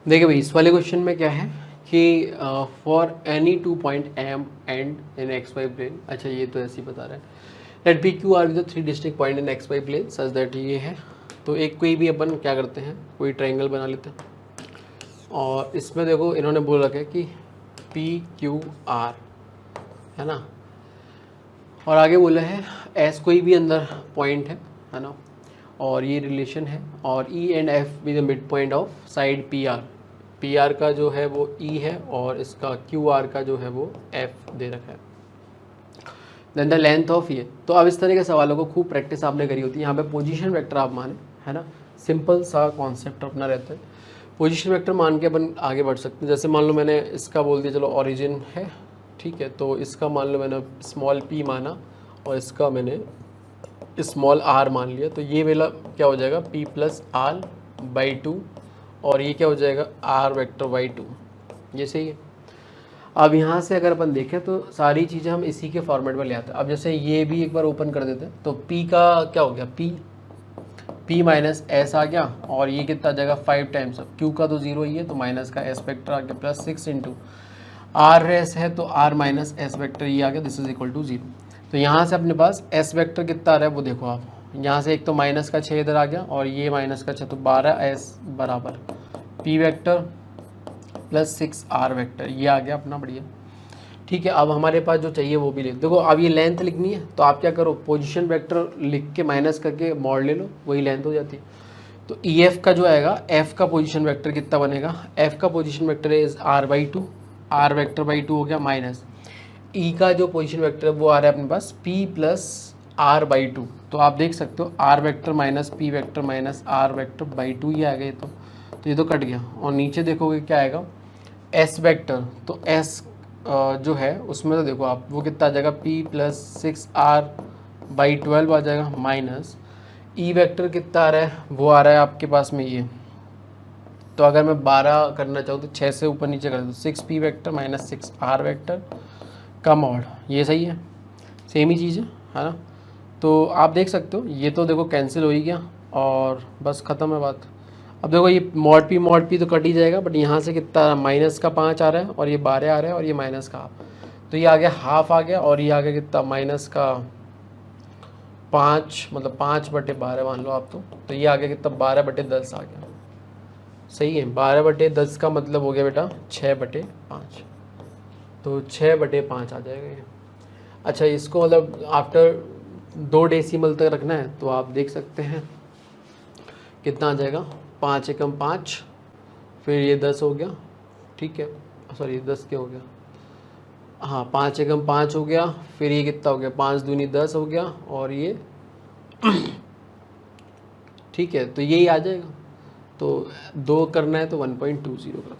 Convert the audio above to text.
देखिए भाई, इस वाले क्वेश्चन में क्या है कि for any 2 point M and in X Y plane, अच्छा ये तो ऐसे ही बता रहा है, let P Q R with 3 distinct point in X Y plane such that ये है। तो एक कोई भी अपन क्या करते हैं, कोई ट्रायंगल बना लेते हैं और इसमें देखो इन्होंने बोल रखा है कि पी क्यू आर, है ना, और आगे बोला है एस कोई भी अंदर पॉइंट है ना, और ये रिलेशन है, और E and F be the mid point of side P R. P R का जो है वो ई है और इसका क्यू आर का जो है वो एफ दे रखा है। देन द लेंथ ऑफ ये। तो अब इस तरह के सवालों को खूब प्रैक्टिस आपने करी होती है। यहाँ पे पोजीशन वेक्टर आप माने, है ना, सिंपल सा कॉन्सेप्ट अपना रहता है। पोजीशन वेक्टर मान के अपन आगे बढ़ सकते हैं। जैसे मान लो मैंने इसका बोल दिया, चलो ओरिजिन है, ठीक है, तो इसका मान लो मैंने स्मॉल पी माना और इसका मैंने स्मॉल आर मान लिया, तो ये वाला क्या हो जाएगा पी प्लस आर बाई 2 और ये क्या हो जाएगा आर वेक्टर बाई 2। ये सही है। अब यहाँ से अगर अपन देखें तो सारी चीज़ें हम इसी के फॉर्मेट में ले आते हैं। अब जैसे ये भी एक बार ओपन कर देते हैं तो P का क्या हो गया P माइनस एस आ गया और ये कितना आ जाएगा 5 टाइम्स। अब Q का तो 0 ही है तो माइनस का एस वेक्टर आ गया प्लस 6 इंटू आर एस है तो आर माइनस एस वेक्टर ये आ गया, दिस इज इक्वल टू 0। तो यहाँ से अपने पास एस वेक्टर कितना आ रहा है वो देखो आप, यहाँ से एक तो माइनस का 6 इधर आ गया और ये माइनस का 6, तो 12 एस बराबर P vector plus 6 R vector, ये आ गया अपना बढ़िया। ठीक है, अब हमारे पास जो चाहिए वो भी लिख देखो। अब ये लेंथ लिखनी है तो आप क्या करो, पोजीशन वेक्टर लिख के माइनस करके मॉड ले लो, वही लेंथ हो जाती है। तो ई एफ का जो आएगा, एफ का पोजीशन वेक्टर कितना बनेगा, एफ का position vector is R by 2, R vector by 2 हो गया माइनस ई का जो पोजीशन वेक्टर है वो आ रहा है अपने पास पी प्लस आर बाई 2। तो आप देख सकते हो R vector minus P vector minus R vector by 2 ही आ गए। तो ये तो कट गया और नीचे देखोगे क्या आएगा एस वेक्टर। तो एस जो है उसमें तो देखो आप वो कितना आ जाएगा पी प्लस 6 आर बाई 12 आ जाएगा माइनस ई वेक्टर कितना आ रहा है, वो आ रहा है आपके पास में ये। तो अगर मैं 12 करना चाहूँ तो 6 से ऊपर नीचे कर दूँ, 6 P vector minus 6 R vector का मॉड, ये सही है, सेम ही चीज़ है ना। तो आप देख सकते हो ये तो देखो कैंसिल हो ही गया और बस ख़त्म है बात। अब देखो ये मॉड पी तो कट ही जाएगा, बट यहाँ से कितना माइनस का 5 आ रहा है और ये 12 आ रहा है और ये माइनस का हाफ, तो ये आ गया हाफ आ गया और ये आ गया कितना माइनस का 5, मतलब 5/12 मान लो आप। तो ये आ गया कितना 12/10 आ गया, सही है। 12/10 का मतलब हो गया बेटा 6/5, तो 6/5 आ जाएगा ये। अच्छा, इसको मतलब आफ्टर 2 डेसिमल तक रखना है तो आप देख सकते हैं कितना आ जाएगा 5 एकम 5, फिर ये 10 हो गया, ठीक है, सॉरी 10 क्या हो गया, हाँ 5 एकम 5 हो गया, फिर ये कितना हो गया 5 दूनी 10 हो गया और ये ठीक है, तो यही आ जाएगा। तो 2 करना है तो 1.20 कर दो।